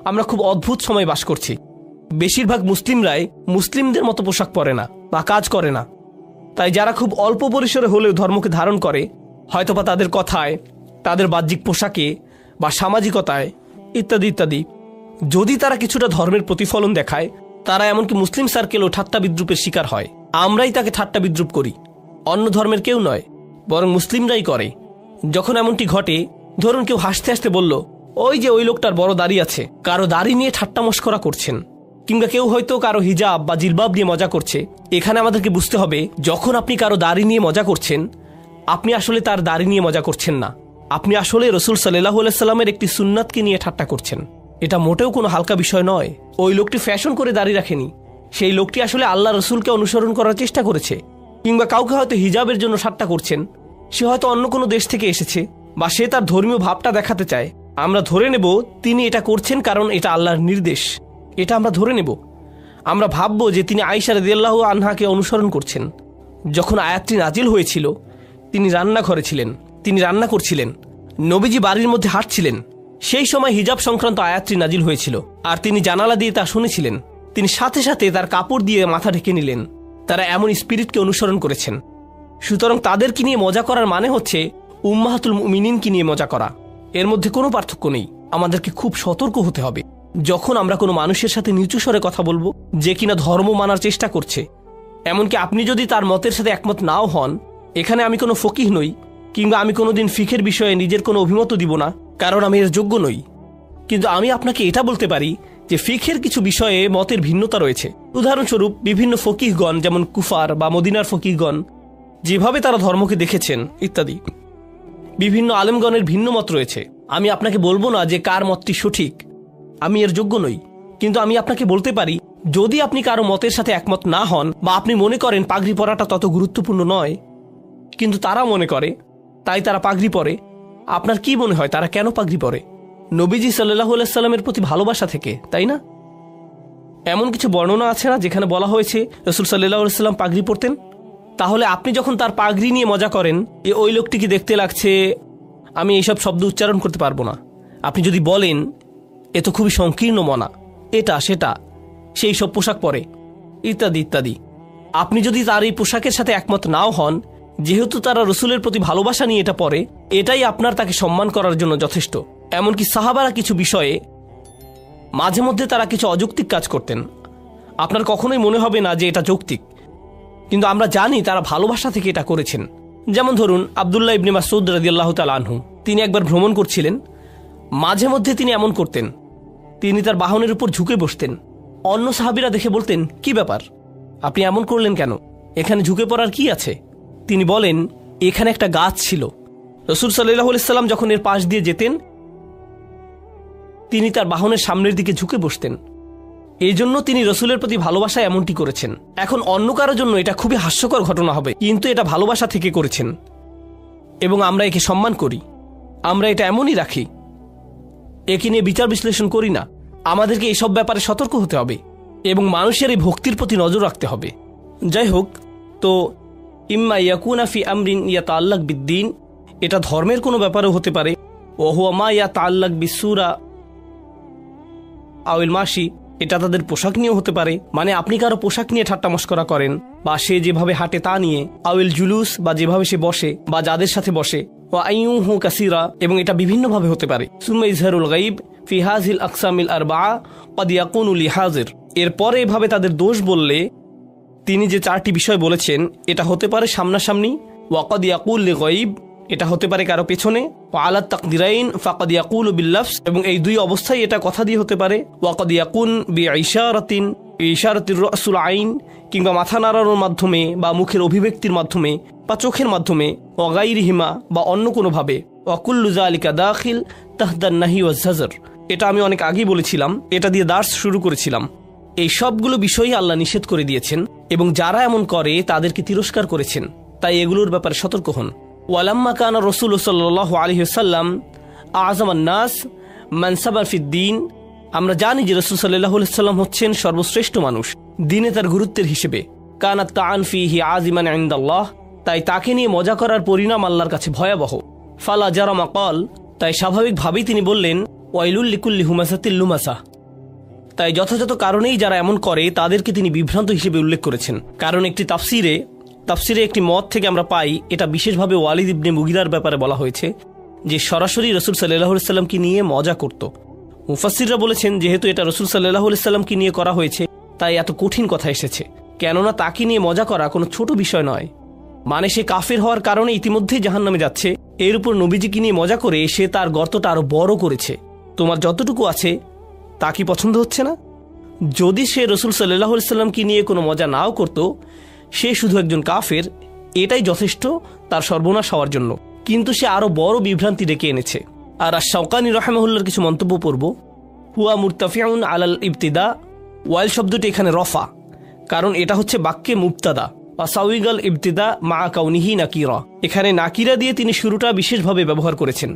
আমরা খুব অদ্ভুত সময় বাস করছি। বেশিরভাগ মুসলিমরাই মুসলিমদের মতো পোশাক পরে না বা কাজ করে না। তাই যারা খুব অল্প পরিসরে হলেও ধর্মকে ধারণ করে, হয়তোবা তাদের কথায়, তাদের বাহ্যিক পোশাকে বা সামাজিকতায় ইত্যাদি ইত্যাদি, যদি তারা কিছুটা ধর্মের প্রতিফলন দেখায়, তারা এমনকি মুসলিম সার্কেলও ঠাট্টা বিদ্রুপের শিকার হয়। আমরাই তাকে ঠাট্টা বিদ্রুপ করি, অন্য ধর্মের কেউ নয়, বরং মুসলিমরাই করে। যখন এমনটি ঘটে, ধরুন কেউ হাসতে হাসতে বলল, ওই যে ওই লোকটার বড় দাড়ি আছে, কারো দাড়ি নিয়ে ঠাট্টা মশকরা করছেন, কিংবা কেউ হয়তো কারো হিজাব বা জিলবাব নিয়ে মজা করছে। এখানে আমাদেরকে বুঝতে হবে, যখন আপনি কারো দাড়ি নিয়ে মজা করছেন, আপনি আসলে তার দাড়ি নিয়ে মজা করছেন না, আপনি আসলে রসুল সাল্লাল্লাহু আলাইহি সাল্লামের একটি সুন্নাতকে নিয়ে ঠাট্টা করছেন। এটা মোটেও কোনো হালকা বিষয় নয়। ওই লোকটি ফ্যাশন করে দাড়ি রাখেনি, সেই লোকটি আসলে আল্লাহ রসুলকে অনুসরণ করার চেষ্টা করেছে। কিংবা কাউকে হয়তো হিজাবের জন্য ঠাট্টা করছেন, সে হয়তো অন্য কোনো দেশ থেকে এসেছে বা সে তার ধর্মীয় ভাবটা দেখাতে চায়। আমরা ধরে নেব তিনি এটা করছেন কারণ এটা আল্লাহর নির্দেশ, এটা আমরা ধরে নেব। আমরা ভাববো যে তিনি আয়েশা রাদিয়াল্লাহু আনহাকে অনুসরণ করছেন। যখন আয়াতটি নাজিল হয়েছিল, তিনি রান্নাঘরে ছিলেন, তিনি রান্না করছিলেন, নবীজি বাড়ির মধ্যে হাঁটছিলেন। সেই সময় হিজাব সংক্রান্ত আয়াতটি নাজিল হয়েছিল, আর তিনি জানালা দিয়ে তা শুনেছিলেন। তিনি সাথে সাথে তার কাপড় দিয়ে মাথা ঢেকে নিলেন। তারা এমন স্পিরিটকে অনুসরণ করেছেন। সুতরাং তাদেরকে নিয়ে মজা করার মানে হচ্ছে উম্মাহাতুল মুমিনিনকে নিয়ে মজা করা। এর মধ্যে কোনো পার্থক্য নেই। আমাদেরকে খুব সতর্ক হতে হবে যখন আমরা কোনো মানুষের সাথে নিচু স্বরে কথা বলবো, যে কিনা ধর্ম মানার চেষ্টা করছে। এমনকি আপনি যদি তার মতের সাথে একমত নাও হন, এখানে আমি কোনো ফকিহ নই, কিংবা আমি কোনোদিন ফিকের বিষয়ে নিজের কোনো অভিমত দিব না, কারণ আমি এর যোগ্য নই। কিন্তু আমি আপনাকে এটা বলতে পারি যে ফিকের কিছু বিষয়ে মতের ভিন্নতা রয়েছে। উদাহরণস্বরূপ, বিভিন্ন ফকিহগণ, যেমন কুফার বা মদিনার ফকিহগণ, যেভাবে তারা ধর্মকে দেখেছেন ইত্যাদি, বিভিন্ন আলেমগণের ভিন্ন মত রয়েছে। আমি আপনাকে বলবো না যে কার মতটি সঠিক, আমি এর যোগ্য নই। কিন্তু আমি আপনাকে বলতে পারি, যদি আপনি কারো মতের সাথে একমত না হন, বা আপনি মনে করেন পাগড়ি পরাটা তত গুরুত্বপূর্ণ নয়, কিন্তু তারা মনে করে, তাই তারা পাগড়ি পরে, আপনার কি মনে হয় তারা কেন পাগড়ি পরে? নবীজি সাল্লাল্লাহু আলাইহি সাল্লামের প্রতি ভালোবাসা থেকে, তাই না? এমন কিছু বর্ণনা আছে না যেখানে বলা হয়েছে রাসূল সাল্লাল্লাহু আলাইহি সাল্লাম পাগড়ি পরতেন? তাহলে আপনি যখন তার পাগড়ি নিয়ে মজা করেন, ওই লোকটিকে দেখতে লাগছে, আমি এইসব শব্দ উচ্চারণ করতে পারবো না, আপনি যদি বলেন এ তো খুবই সংকীর্ণ মনা, এটা সেটা, সেই সব পোশাক পরে ইত্যাদি ইত্যাদি, আপনি যদি তার এই পোশাকের সাথে একমত নাও হন, যেহেতু তারা রসুলের প্রতি ভালোবাসা নিয়ে এটা পরে, এটাই আপনার তাকে সম্মান করার জন্য যথেষ্ট। এমনকি সাহাবারা কিছু বিষয়ে মাঝে মধ্যে তারা কিছু অযৌক্তিক কাজ করতেন, আপনার কখনোই মনে হবে না যে এটা যৌক্তিক, কিন্তু আমরা জানি তারা ভালোবাসা থেকে এটা করেছেন। যেমন ধরুন আব্দুল্লাহ ইবনে মাসউদ রাদিয়াল্লাহু তাআলা আনহু, তিনি একবার ভ্রমণ করছিলেন, মাঝে মধ্যে তিনি এমন করতেন, তিনি তার বাহনের উপর ঝুঁকে বসতেন। অন্য সাহাবীরা দেখে বলতেন, কি ব্যাপার, আপনি এমন করলেন কেন, এখানে ঝুঁকে পড়ার কি আছে? তিনি বলেন, এখানে একটা গাছ ছিল, রাসূল সাল্লাল্লাহু আলাইহি সাল্লাম যখন এর পাশ দিয়ে যেতেন, তিনি তার বাহনের সামনের দিকে ঝুঁকে বসতেন। এই জন্য তিনি রসুলের প্রতি ভালোবাসায় এমনটি করেছেন। এখন অন্য কারোর জন্য এটা খুবই হাস্যকর ঘটনা হবে, কিন্তু এটা ভালোবাসা থেকে করেছেন এবং আমরা একে সম্মান করি। আমরা এটা এমনই রাখি, একে নিয়ে বিচার বিশ্লেষণ করি না। আমাদেরকে এইসব ব্যাপারে সতর্ক হতে হবে এবং মানুষের এই ভক্তির প্রতি নজর রাখতে হবে। যাই হোক, তো ইম্মা ইয়াকুনা ফি আমরিন ইয়াতাআল্লাক বিদ্দীন, এটা ধর্মের কোনো ব্যাপারেও হতে পারে। ওয়া হুয়া মা ইয়াতাআল্লাক বিসসুরা আউল মাশি, এটা তাদের পোশাক নিয়েও হতে পারে, মানে আপনি কারো পোশাক নিয়ে ঠাট্টা মশকরা করেন, বা সে যেভাবে হাঁটে তা নিয়ে, আউল জুলুস, বা যেভাবে সে বসে বা যাদের সাথে বসে, ওয়া আইয়ুহু কাসীরা, এবং এটা বিভিন্নভাবে হতে পারে। সুম্মা ইজহারুল গায়ব ফি হাযিল আকসামিল আরবাআ ক্বাদ ইয়াকুনু লিহাজির, এরপরে এভাবে তাদের দোষ বললে তিনি যে চারটি বিষয় বলেছেন, এটা হতে পারে সামনাসামনি, ওয়া ক্বাদ ইয়াকুল লিগায়ব, এটা হতে পারে কারো পেছনে, ওয়া আলা তাকদিরাইন ফাকাদ ইয়াকুলু বিল্লাফস, এবং এই দুই অবস্থায় এটা কথা দিয়ে হতে পারে, ওয়া ক্বাদ ইয়াকুন বিইশারাতিন ইশারাতির রাসুল আইন, কিংবা মাথা নাড়ানোর মাধ্যমে বা মুখের অভিব্যক্তির মাধ্যমে বা চোখের মাধ্যমে, ওয়া গায়রিহিমা, বা অন্য কোনোভাবে, ওয়া কুল্লু যালিকা দাখিল তাহদান নাহি ওয়াজ জাজর, এটা আমি অনেক আগেই বলেছিলাম, এটা দিয়ে দার্স শুরু করেছিলাম। এই সবগুলো বিষয়ই আল্লাহ নিষেধ করে দিয়েছেন এবং যারা এমন করে তাদেরকে তিরস্কার করেছেন, তাই এগুলোর ব্যাপারে সতর্ক হন। ওয়ালাম্মা কানা রাসূল সাল্লাল্লাহু আলাইহি ওয়াসাল্লাম আযমান নাস মানসাবান ফিদ্দীন, আমরা জানি যে রাসূল সাল্লাল্লাহু আলাইহি ওয়াসাল্লাম হচ্ছেন সর্বশ্রেষ্ঠ মানুষ দিনে তার গুরুত্বের হিসেবে। কানাত তাআন ফিহি আযিমান ইনদাল্লাহ, তাই তাকে নিয়ে মজা করার পরিণাম আল্লাহর কাছে ভয়াবহ। ফালা জারামা ক্বাল, তাই স্বাভাবিকভাবেই তিনি বললেন, ওয়াইলুল লিকুল্লি হুমাযাতিল লুমাসা, তাই যথাযথ কারণেই যারা এমন করে তাদেরকে তিনি বিভ্রান্ত হিসেবে উল্লেখ করেছেন। কারণ একটি তাফসিরে একটি মত থেকে আমরা পাই, এটা বিশেষভাবে ওয়ালিদ ইবনে মুগিরার ব্যাপারে বলা হয়েছে যে সরাসরি রসুল সাল্লাল্লাহু আলাইহি সাল্লামকে নিয়ে মজা করত। মুফাসসিররা বলেছেন যেহেতু এটা রসুল সাল্লাল্লাহু আলাইহি সাল্লামকে নিয়ে করা হয়েছে তাই এত কঠিন কথা এসেছে, কেননা তাকে নিয়ে মজা করা কোনো ছোট বিষয় নয়। মানে সে কাফের হওয়ার কারণে ইতিমধ্যেই জাহান্নামে যাচ্ছে, এর উপর নবীজিকে নিয়ে মজা করে সে তার গর্তটা আরো বড় করেছে। তোমার যতটুকু আছে তা কি পছন্দ হচ্ছে না? যদি সে রসুল সাল্লাল্লাহু আলাইহি সাল্লামকে নিয়ে কোনো মজা নাও করত, সে শুধু একজন কাফের, এটাই যথেষ্ট তার সর্বনাশ হওয়ার জন্য। কিন্তু সে আরো বড় বিভ্রান্তি ডেকে এনেছে। আর আশ-শাওকানি রাহিমাহুল্লাহর কিছু মন্তব্য পড়ব। হুয়া মুরতাফিউন আলাল ইবতিদা, ওয়াইল শব্দটি এখানে রফা, কারণ এটা হচ্ছে বাক্যে মুবতাদা। আসাউইগাল ইবতিদা মা কাউনিহি নাকিরা, এখানে নাকিরা দিয়ে তিনি শুরুটা বিশেষভাবে ব্যবহার করেছেন।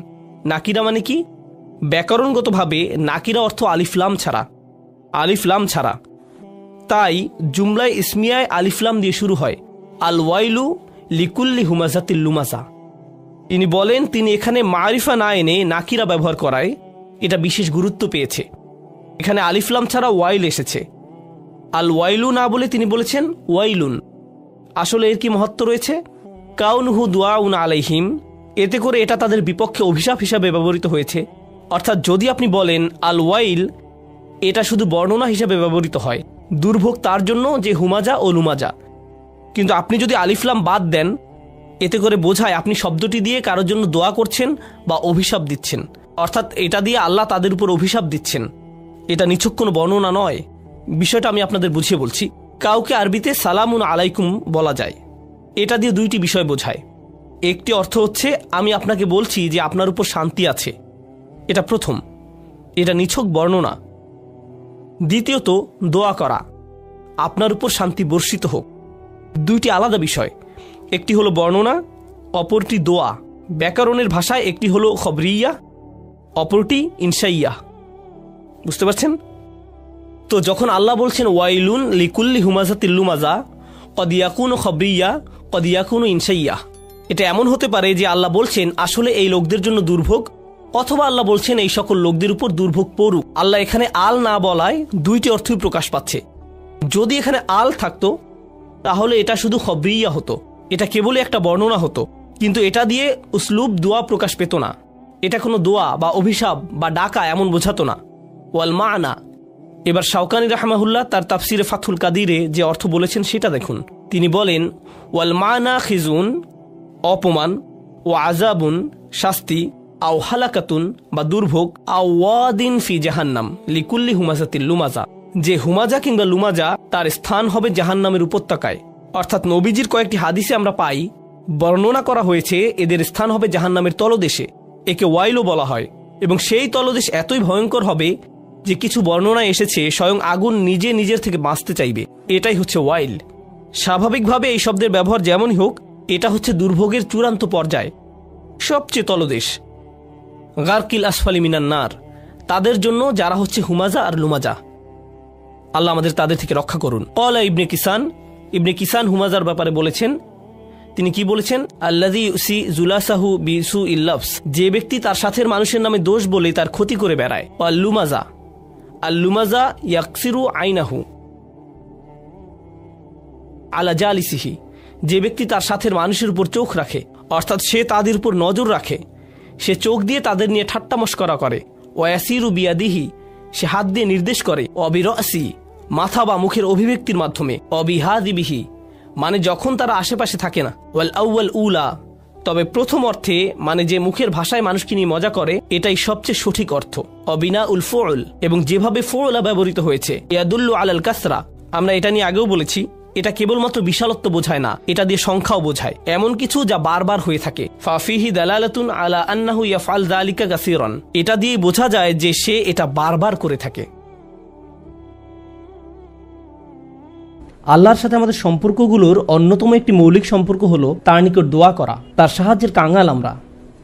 নাকিরা মানে কি? ব্যাকরণগতভাবে নাকিরা অর্থ আলিফলাম ছাড়া, তাই জুমলায় ইসমিয়ায় আলিফলাম দিয়ে শুরু হয়। আল ওয়াইলু লিকুল্লি হুমাজাতিল লুমাজা। তিনি বলেন তিনি এখানে মারিফা না এনে নাকিরা ব্যবহার করায় এটা বিশেষ গুরুত্ব পেয়েছে। এখানে আলিফলাম ছাড়া ওয়াইল এসেছে, আল ওয়াইলু না বলে তিনি বলেছেন ওয়াইলুন। আসলে এর কি মহত্ব রয়েছে? কাউনুহু দুআউন আলাইহিম, এতে করে এটা তাদের বিপক্ষে অভিশাপ হিসাবে ব্যবহৃত হয়েছে। অর্থাৎ যদি আপনি বলেন আল ওয়াইল, এটা শুধু বর্ণনা হিসাবে ব্যবহৃত হয়, দুর্ভোগ তার জন্য যে হুমাজা ও লুমাজা। কিন্তু আপনি যদি আলিফলাম বাদ দেন, এতে করে বোঝায় আপনি শব্দটি দিয়ে কারোর জন্য দোয়া করছেন বা অভিশাপ দিচ্ছেন। অর্থাৎ এটা দিয়ে আল্লাহ তাদের উপর অভিশাপ দিচ্ছেন। এটা নিছক কোনো বর্ণনা নয়। বিষয়টা আমি আপনাদের বুঝিয়ে বলছি। কাউকে আরবিতে সালামুন আলাইকুম বলা যায়, এটা দিয়ে দুইটি বিষয় বোঝায়। একটি অর্থ হচ্ছে আমি আপনাকে বলছি যে আপনার উপর শান্তি আছে, এটা প্রথম, এটা নিছক বর্ণনা। দ্বিতীয়ত দোয়া করা, আপনার উপর শান্তি বর্ষিত হোক। দুইটি আলাদা বিষয়, একটি হলো বর্ণনা, অপরটি দোয়া। ব্যাকরণের ভাষায় একটি হলো খবরিয়া, অপরটি ইনশাইয়া। বুঝতে পারছেন তো? যখন আল্লাহ বলছেন ওয়াইলুন লিকুল্লি হুমাজাতিল লুমাজা, কদ ইয়াকুনু খবরিয়া কদ ইয়াকুনু ইনশাইয়া, এটা এমন হতে পারে যে আল্লাহ বলছেন আসলে এই লোকদের জন্য দুর্ভোগ, অথবা আল্লাহ বলছেন এই সকল লোকদের উপর দুর্ভোগ পড়ুক। আল্লাহ এখানে আল না বলায় দুইটি অর্থই প্রকাশ পাচ্ছে। যদি এখানে আল থাকতো তাহলে এটা শুধু খবরিয়া হতো, এটা কেবলই একটা বর্ণনা হতো, কিন্তু এটা দিয়ে উসলুব দোয়া প্রকাশ পেত না। এটা কোনো দোয়া বা অভিশাপ বা ডাকা এমন বোঝাতো না। ওয়াল মানা, এবার শাওকানি রাহমাহুল্লাহ তার তাফসিরে ফাথুল কাদিরে যে অর্থ বলেছেন সেটা দেখুন। তিনি বলেন ওয়াল মানা খিজুন, অপমান, ও আজাবুন, শাস্তি, আও হালাকাতুন বা দুর্ভোগ, আও ওয়াদিন ফি জাহান্নাম লিকুল্লি হুমাজাতিল লুমাজা, যে হুমাজা কিংবা লুমাজা তার স্থান হবে জাহান্নামের উপত্যকায়। অর্থাৎ নবীজির কয়েকটি হাদিসে আমরা পাই বর্ণনা করা হয়েছে এদের স্থান হবে জাহান্নামের তলদেশে, একে ওয়াইলও বলা হয়, এবং সেই তলদেশ এতই ভয়ঙ্কর হবে যে কিছু বর্ণনায় এসেছে স্বয়ং আগুন নিজে নিজের থেকে বাঁচতে চাইবে। এটাই হচ্ছে ওয়াইল। স্বাভাবিকভাবে এই শব্দের ব্যবহার যেমনই হোক, এটা হচ্ছে দুর্ভোগের চূড়ান্ত পর্যায়, সবচেয়ে তলদেশ। গারকিল আসফালি মিনান নার, তাদের জন্য যারা হচ্ছে হুমাজা আর লুমাজা। আল্লাহ আমাদের তাদের থেকে রক্ষা করুন। ক্বালা ইবনে কিসান হুমাজার ব্যাপারে বলেছেন, তিনি কি বলেছেন? আল্লাযী ইউসি জুলাসাহু বিসুইল লাফস, যে ব্যক্তি তার সাথের মানুষের নামে দোষ বলে তার ক্ষতি করে বেড়ায়। আল-লুমাজা ইয়াকসিরু আইনাহু আলা জালিসিহি, যে ব্যক্তি তার সাথের মানুষের উপর চোখ রাখে, অর্থাৎ সে তাদের উপর নজর রাখে, সে চোখ দিয়ে তাদের নিয়ে ঠাট্টা মশকরা করে। ওয়াসিরু বিয়াদিহি, সে হাত দিয়ে নির্দেশ করে। অবিরসি, মাথা বা মুখের অভিব্যক্তির মাধ্যমে। অবিহাদিবিহি, মানে যখন তারা আশেপাশে থাকে না। ওয়াল আউয়াল উলা, তবে প্রথম অর্থে মানে যে মুখের ভাষায় মানুষকে নিয়ে মজা করে, এটাই সবচেয়ে সঠিক অর্থ। অবিনা উল ফুল, এবং যেভাবে ফুলা ব্যবহৃত হয়েছে। ইয়াদুল্লু আলাল কাসরা, আমরা এটা নিয়ে আগেও বলেছি, এটা কেবলমাত্র বিশালত্ব বোঝায় না, এটা দিয়ে সংখ্যাও বোঝায়, এমন কিছু যা বারবার হয়ে থাকে। ফাফিহি দালালাতুন আলা আন্নাহু ইয়াফআল যালিকা কাসীরান, এটা দিয়ে বোঝা যায় যে সে এটা বারবার করে থাকে। আল্লাহর সাথে আমাদের সম্পর্কগুলোর অন্যতম একটি মৌলিক সম্পর্ক হলো তার নিকট দোয়া করা। তার সাহায্যের কাঙ্গাল আমরা।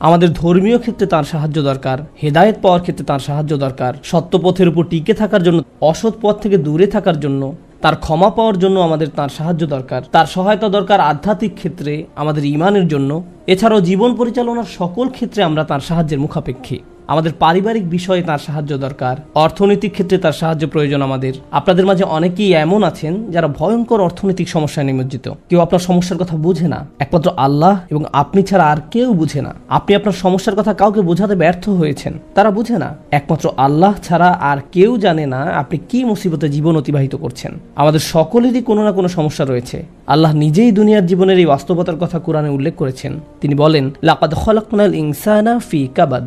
আমাদের ধর্মীয় ক্ষেত্রে তার সাহায্য দরকার, হেদায়েত পাওয়ার ক্ষেত্রে তার সাহায্য দরকার, সত্য পথের উপর টিকে থাকার জন্য, অসৎ পথ থেকে দূরে থাকার জন্য, তার ক্ষমা পাওয়ার জন্য আমাদের তার সাহায্য দরকার, তার সহায়তা দরকার আধ্যাত্মিক ক্ষেত্রে আমাদের ঈমানের জন্য। এছাড়াও জীবন পরিচালনার সকল ক্ষেত্রে আমরা তার সাহায্যের মুখাপেক্ষী। আমাদের পারিবারিক বিষয়ে তার সাহায্য দরকার, অর্থনৈতিক ক্ষেত্রে তার সাহায্য প্রয়োজন আমাদের। আপনাদের মাঝে অনেকেই এমন আছেন যারা ভয়ঙ্কর অর্থনৈতিক সমস্যায় নিমজ্জিত। কেউ আপনার সমস্যার কথা বুঝে না, একমাত্র আল্লাহ এবং আপনি ছাড়া আর কেউ বুঝে না। আপনি আপনার সমস্যার কথা কাউকে বোঝাতে ব্যর্থ হয়েছেন, তারা বুঝে না। একমাত্র আল্লাহ ছাড়া আর কেউ জানে না আপনি কি মুসিবতে জীবন অতিবাহিত করছেন। আমাদের সকলেরই কোনো না কোনো সমস্যা রয়েছে। আল্লাহ নিজেই দুনিয়ার জীবনের এই বাস্তবতার কথা কোরআনে উল্লেখ করেছেন। তিনি বলেন, লাকাদ খলাকনাল ইনসানা ফি কাবাদ,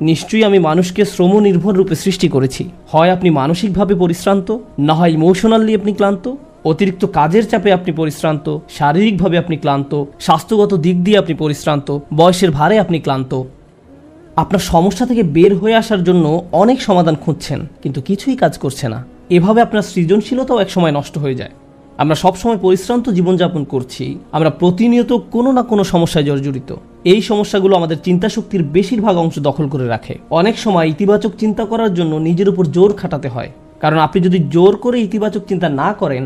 নিশ্চয়ই আমি মানুষকে শ্রম নির্ভর রূপে সৃষ্টি করেছি। হয় আপনি মানসিকভাবে পরিশ্রান্ত, না হয় ইমোশনালি আপনি ক্লান্ত। অতিরিক্ত কাজের চাপে আপনি পরিশ্রান্ত, শারীরিকভাবে আপনি ক্লান্ত, স্বাস্থ্যগত দিক দিয়ে আপনি পরিশ্রান্ত, বয়সের ভারে আপনি ক্লান্ত। আপনার সমস্যা থেকে বের হয়ে আসার জন্য অনেক সমাধান খুঁজছেন, কিন্তু কিছুই কাজ করছে না। এভাবে আপনার সৃজনশীলতাও একসময় নষ্ট হয়ে যায়। আমরা সবসময় পরিশ্রান্ত জীবনযাপন করছি, আমরা প্রতিনিয়ত কোনো না কোনো সমস্যায় জর্জরিত। এই সমস্যাগুলো আমাদের চিন্তাশক্তির বেশিরভাগ অংশ দখল করে রাখে। অনেক সময় ইতিবাচক চিন্তা করার জন্য নিজের উপর জোর খাটাতে হয়, কারণ আপনি যদি জোর করে ইতিবাচক চিন্তা না করেন,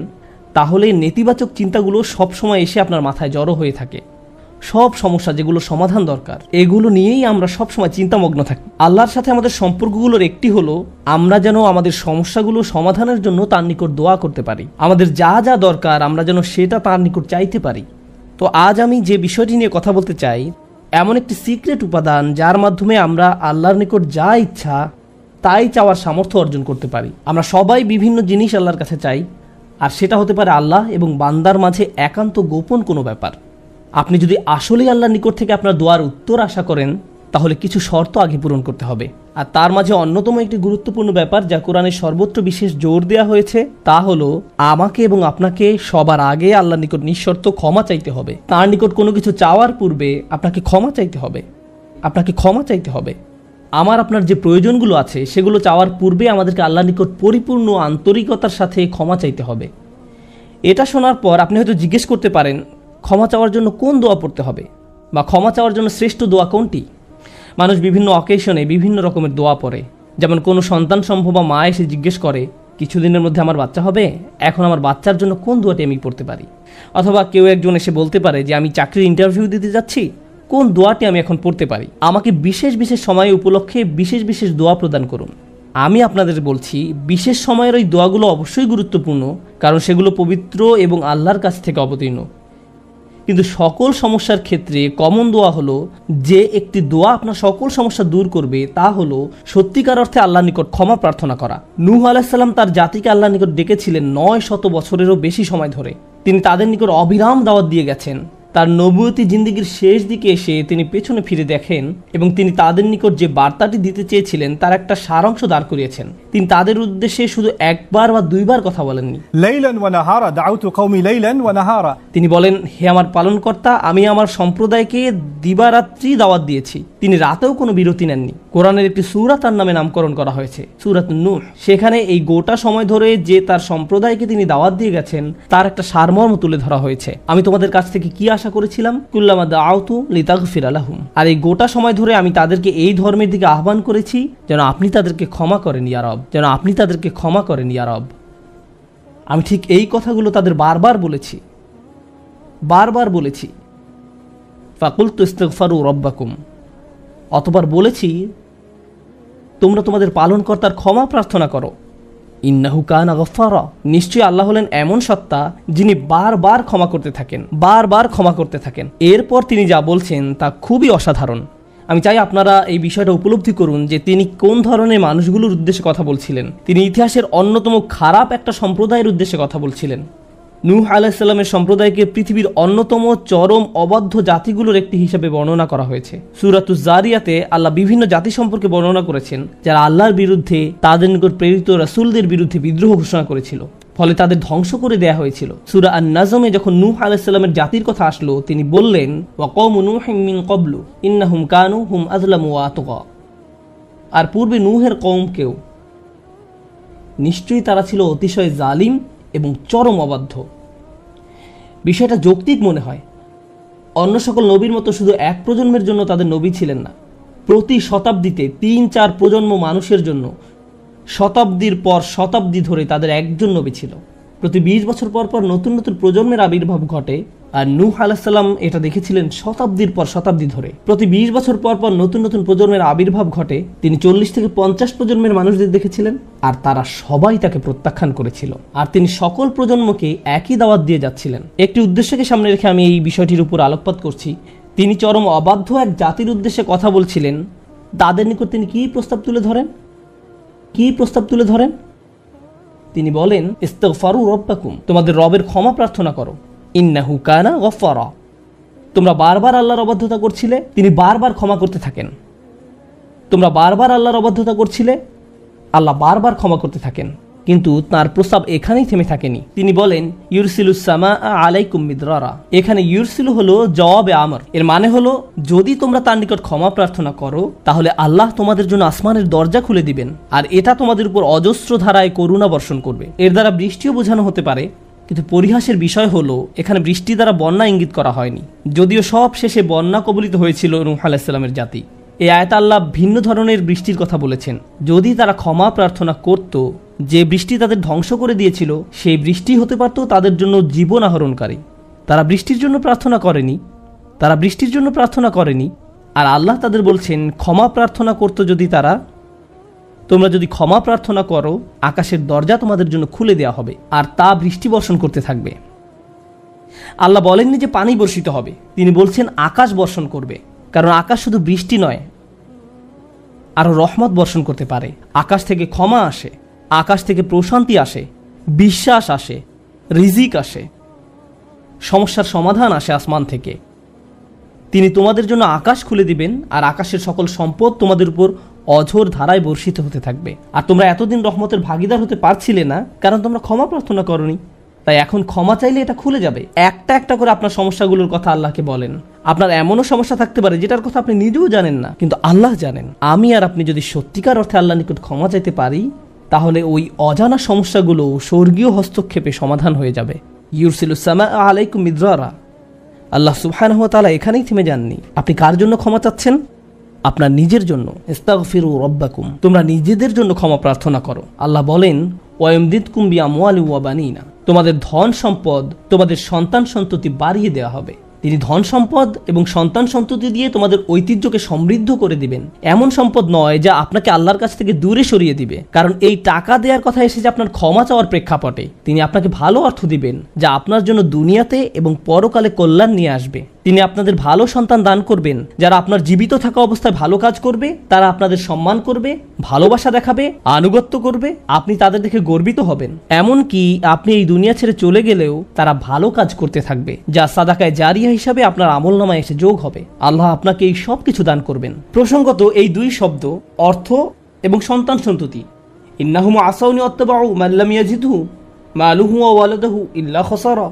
তাহলে নেতিবাচক চিন্তাগুলো সবসময় এসে আপনার মাথায় জড়ো হয়ে থাকে। সব সমস্যা যেগুলো সমাধান দরকার, এগুলো নিয়েই আমরা সবসময় চিন্তামগ্ন থাকি। আল্লাহর সাথে আমাদের সম্পর্কগুলোর একটি হলো আমরা যেন আমাদের সমস্যাগুলো সমাধানের জন্য তার নিকট দোয়া করতে পারি। আমাদের যা যা দরকার আমরা যেন সেটা তার নিকট চাইতে পারি। তো আজ আমি যে বিষয়টি নিয়ে কথা বলতে চাই, এমন একটি সিক্রেট উপাদান যার মাধ্যমে আমরা আল্লাহর নিকট যা ইচ্ছা তাই চাওয়ার সামর্থ্য অর্জন করতে পারি। আমরা সবাই বিভিন্ন জিনিস আল্লাহর কাছে চাই, আর সেটা হতে পারে আল্লাহ এবং বান্দার মাঝে একান্ত গোপন কোনো ব্যাপার। আপনি যদি আসলেই আল্লাহর নিকট থেকে আপনার দোয়ার উত্তর আশা করেন, তাহলে কিছু শর্ত আগে পূরণ করতে হবে। আর তার মাঝে অন্যতম একটি গুরুত্বপূর্ণ ব্যাপার যা কোরআনের সর্বত্র বিশেষ জোর দেওয়া হয়েছে, তা হলো আমাকে এবং আপনাকে সবার আগে আল্লাহর নিকট নিঃশর্ত ক্ষমা চাইতে হবে। তার নিকট কোনো কিছু চাওয়ার পূর্বে আপনাকে ক্ষমা চাইতে হবে। আপনাকে ক্ষমা চাইতে হবে। আমার আপনার যে প্রয়োজনগুলো আছে সেগুলো চাওয়ার পূর্বে আমাদেরকে আল্লাহর নিকট পরিপূর্ণ আন্তরিকতার সাথে ক্ষমা চাইতে হবে। এটা শোনার পর আপনি হয়তো জিজ্ঞেস করতে পারেন, ক্ষমা চাওয়ার জন্য কোন দোয়া পড়তে হবে, বা ক্ষমা চাওয়ার জন্য শ্রেষ্ঠ দোয়া কোনটি? মানুষ বিভিন্ন অকেশনে বিভিন্ন রকমের দোয়া পড়ে। যেমন কোনো সন্তান সম্ভব বা মা এসে জিজ্ঞেস করে, কিছুদিনের মধ্যে আমার বাচ্চা হবে, এখন আমার বাচ্চার জন্য কোন দোয়াটি আমি পড়তে পারি? অথবা কেউ একজন এসে বলতে পারে যে আমি চাকরির ইন্টারভিউ দিতে যাচ্ছি, কোন দোয়াটি আমি এখন পড়তে পারি? আমাকে বিশেষ বিশেষ সময় উপলক্ষে বিশেষ বিশেষ দোয়া প্রদান করুন। আমি আপনাদের বলছি, বিশেষ সময়ের ওই দোয়াগুলো অবশ্যই গুরুত্বপূর্ণ, কারণ সেগুলো পবিত্র এবং আল্লাহর কাছ থেকে অবতীর্ণ। কিন্তু সকল সমস্যার ক্ষেত্রে কমন দোয়া হলো, যে একটি দোয়া আপনার সকল সমস্যা দূর করবে, তা হলো সত্যিকার অর্থে আল্লাহর নিকট ক্ষমা প্রার্থনা করা। নূহ আলাইহিস সালাম তার জাতিকে আল্লাহর নিকট ডেকেছিলেন 900 বছরেরও বেশি সময় ধরে। তিনি তাদের নিকট অবিরাম দাওয়াত দিয়ে গেছেন। তার নবুয়তি জিন্দেগির শেষ দিকে এসে তিনি পেছনে ফিরে দেখেন এবং তিনি তাদের নিকট যে বার্তাটি দিতে চেয়েছিলেন তার একটা সারাংশ দাঁড় করিয়েছেন। তিনি তাদের উদ্দেশ্যে শুধু একবার বা দুইবার কথা বলেননি। লাইলান ওয়া নাহারা দাউতু কওমি লাইলান ওয়া নাহারা, তিনি বলেন, হে আমার পালনকর্তা, আমি আমার সম্প্রদায়কে দিবারাত্রি দাওয়াত দিয়েছি। তিনি রাতেও কোনো বিরতি নেননি। কোরআনের একটি সূরা তার নামে নামকরণ করা হয়েছে, সূরাত নূহ। সেখানে এই গোটা সময় ধরে যে তার সম্প্রদায়কে তিনি দাওয়াত দিয়ে গেছেন তার একটা সারমর্ম তুলে ধরা হয়েছে। আমি তোমাদের কাছ থেকে কি আশা করেছিলাম? কুল্লামা দাআউতু লিতাগফিরা লাহুম। আর এই গোটা সময় ধরে আমি তাদেরকে এই ধর্মের দিকে আহ্বান করেছি যেন আপনি তাদেরকে ক্ষমা করেন ইয়া রব, যেন আপনি তাদেরকে ক্ষমা করেন ইয়া রব। আমি ঠিক এই কথাগুলো তাদের বারবার বলেছি। ফাকুলতু ইস্তিগফারু রাব্বাকুম, অতঃপর বলেছি তোমরা তোমাদের পালনকর্তার ক্ষমা প্রার্থনা করো। ইন্নাহু কানা গফফারা, নিশ্চয়ই আল্লাহ হলেন এমন সত্তা যিনি বারবার ক্ষমা করতে থাকেন। এরপর তিনি যা বলছেন তা খুবই অসাধারণ। আমি চাই আপনারা এই বিষয়টা উপলব্ধি করুন যে তিনি কোন ধরনের মানুষগুলোর উদ্দেশ্যে কথা বলছিলেন। তিনি ইতিহাসের অন্যতম খারাপ একটা সম্প্রদায়ের উদ্দেশ্যে কথা বলছিলেন। নূহ আলাইহিস সালামের সম্প্রদায়কে পৃথিবীর অন্যতম চরম অবাধ্য জাতিগুলোর একটি হিসেবে বর্ণনা করা হয়েছে। সূরাতুজ জারিয়াতে আল্লাহ বিভিন্ন জাতি সম্পর্কে বর্ণনা করেছেন যারা আল্লাহর বিরুদ্ধে, তাদের নিকট প্রেরিত রাসূলদের বিরুদ্ধে বিদ্রোহ ঘোষণা করেছিল, ফলে তাদের ধ্বংস করে দেয়া হয়েছিল। সূরা আন-নাজমে যখন নূহ আলাইহিস সালামের জাতির কথা আসলো, তিনি বললেন, ওয়া কওমু নূহিম মিন ক্বাবলু ইন্নাহুম কানু হুম আযলামু ওয়া আতগা, আর পূর্বে নূহের কওমকেও, নিশ্চয়ই তারা ছিল অতিশয় জালিম এবং চরম অবাধ্য। বিষয়টা যৌক্তিক মনে হয়। অন্য সকল নবীর মতো শুধু এক প্রজন্মের জন্য তাদের নবী ছিলেন না, প্রতি শতাব্দীতে 3-4 প্রজন্ম মানুষের জন্য শতাব্দীর পর শতাব্দী ধরে তাদের একজন নবী ছিল। প্রতি 20 বছর পর পর নতুন নতুন প্রজন্মের আবির্ভাব ঘটে আর নূহ আলাইহিস সালাম এটা দেখেছিলেন শতাব্দীর পর শতাব্দী ধরে। প্রতি 20 বছর পর পর নতুন নতুন প্রজন্মের আবির্ভাব ঘটে। তিনি 40 থেকে 50 প্রজন্মের মানুষদের দেখেছিলেন, আর তারা সবাই তাকে প্রত্যাখ্যান করেছিল। আর তিনি সকল প্রজন্মকে একই দাওয়াত দিয়ে যাচ্ছিলেন। একটি উদ্দেশ্যকে সামনে রেখে আমি এই বিষয়টির উপর আলোকপাত করছি। তিনি চরম অবাধ্য এক জাতির উদ্দেশ্যে কথা বলছিলেন। তাদের নিকট তিনি কি প্রস্তাব তুলে ধরেন? তিনি বলেন, ইস্তিগফারু রাব্বাকুম, তোমাদের রবের ক্ষমা প্রার্থনা করো, ইন্নাহু কানা গফফারা। তোমরা বারবার আল্লাহর অবাধ্যতা করছিলে, তিনি বারবার ক্ষমা করতে থাকেন। তোমরা বারবার আল্লাহর অবাধ্যতা করছিলে, আল্লাহ বারবার ক্ষমা করতে থাকেন। কিন্তু তার প্রস্তাব এখানেই থেমে থাকেনি। তিনি বলেন, ইউরসিলুস সামা আলাইকুম মিদরারা। এখানে ইউরসিলু হলো জওয়াবে আমর। এর মানে হলো, যদি তোমরা তার নিকট ক্ষমা প্রার্থনা করো, তাহলে আল্লাহ তোমাদের জন্য আসমানের দরজা খুলে দিবেন, আর এটা তোমাদের উপর অজস্র ধারায় করুণা বর্ষণ করবে। এর দ্বারা বৃষ্টিও বোঝানো হতে পারে, কিন্তু পরিহাসের বিষয় হলো এখানে বৃষ্টি দ্বারা বন্যা ইঙ্গিত করা হয়নি, যদিও সব শেষে বন্যা কবলিত হয়েছিল নূহ আলাইহিস সালামের জাতি। এই আয়াতে আল্লাহ ভিন্ন ধরনের বৃষ্টির কথা বলেছেন। যদি তারা ক্ষমা প্রার্থনা করত, যে বৃষ্টি তাদের ধ্বংস করে দিয়েছিল সেই বৃষ্টি হতে পারত তাদের জন্য জীবন আহরণকারী। তারা বৃষ্টির জন্য প্রার্থনা করেনি, আর আল্লাহ তাদের বলছেন ক্ষমা প্রার্থনা করত যদি তারা, তোমরা যদি ক্ষমা প্রার্থনা করো, আকাশের দরজা তোমাদের জন্য খুলে দেওয়া হবে, আর তা বৃষ্টি বর্ষণ করতে থাকবে। আল্লাহ বলেননি যে পানি বর্ষিত হবে, তিনি বলছেন আকাশ বর্ষণ করবে। কারণ আকাশ শুধু বৃষ্টি নয়, আরো রহমত বর্ষণ করতে পারে। আকাশ থেকে ক্ষমা আসে, আকাশ থেকে প্রশান্তি আসে, বিশ্বাস আসে, রিজিক আসে, সমস্যার সমাধান আসে আসমান থেকে। তিনি তোমাদের জন্য আকাশ খুলে দিবেন, আর আকাশের সকল সম্পদ তোমাদের উপর অঝোর ধারায় বর্ষিত হতে থাকবে। আর তোমরা এতদিন রহমতের ভাগিদার হতে পারছিলে না, কারণ তোমরা ক্ষমা প্রার্থনা করনি। তাই এখন ক্ষমা চাইলে এটা খুলে যাবে। একটা একটা করে আপনার সমস্যাগুলোর কথা আল্লাহকে বলেন। আপনার এমনও সমস্যা থাকতে পারে যেটার কথা আপনি নিজেও জানেন না, কিন্তু আল্লাহ জানেন। আমি আর আপনি যদি সত্যিকার অর্থে আল্লাহর নিকট ক্ষমা চাইতে পারি, তাহলে ওই অজানা সমস্যাগুলো স্বর্গীয় হস্তক্ষেপে সমাধান হয়ে যাবে। ইউরসিলুস সামা আলাইকুম মিদরারা। আল্লাহ সুবহানাহু ওয়া তাআলা এখানেই থেমে যাননি। আপনি কার জন্য ক্ষমা চাচ্ছেন? আপনার নিজের জন্য। ইস্তাগফিরু রাব্বাকুম, তোমরা নিজেদের জন্য ক্ষমা প্রার্থনা করো। আল্লাহ বলেন, ওয়ায়ুমদিদকুম বিআমওয়ালি ওয়া বানিনা, তোমাদের ধন সম্পদ, তোমাদের সন্তান সন্ততি বাড়িয়ে দেওয়া হবে। তিনি ধন সম্পদ এবং সন্তান সন্ততি দিয়ে তোমাদের ঐতিহ্যকে সমৃদ্ধ করে দিবেন। এমন সম্পদ নয় যা আপনাকে আল্লাহর কাছ থেকে দূরে সরিয়ে দিবে, কারণ এই টাকা দেওয়ার কথা এসেছে আপনার ক্ষমা চাওয়ার প্রেক্ষাপটে। তিনি আপনাকে ভালো অর্থ দিবেন, যা আপনার জন্য দুনিয়াতে এবং পরকালে কল্যাণ নিয়ে আসবে। তিনি আপনাদের ভালো সন্তান দান করবেন, যারা আপনার জীবিত থাকা অবস্থায় ভালো কাজ করবে, তারা আপনাদের সম্মান করবে, ভালোবাসা দেখাবে, আনুগত্য করবে। আপনি তাদের দেখে গর্বিত হবেন। এমনকি আপনি এই দুনিয়া ছেড়ে চলে গেলেও তারা ভালো কাজ করতে থাকবে, যা সাদাকায়ে জারিয়া হিসাবে আপনার আমলনামায় এসে যোগ হবে। আল্লাহ আপনাকে এই সব কিছু দান করবেন। প্রসঙ্গত, এই দুই শব্দ অর্থ এবং সন্তান সন্ততি, ইন্নাহুম আসাউনি ওয়াত্তাবাউ মান লাম ইয়াজিদহু মালুহু ওয়া ওয়ালাদুহু ইল্লা খাসারা।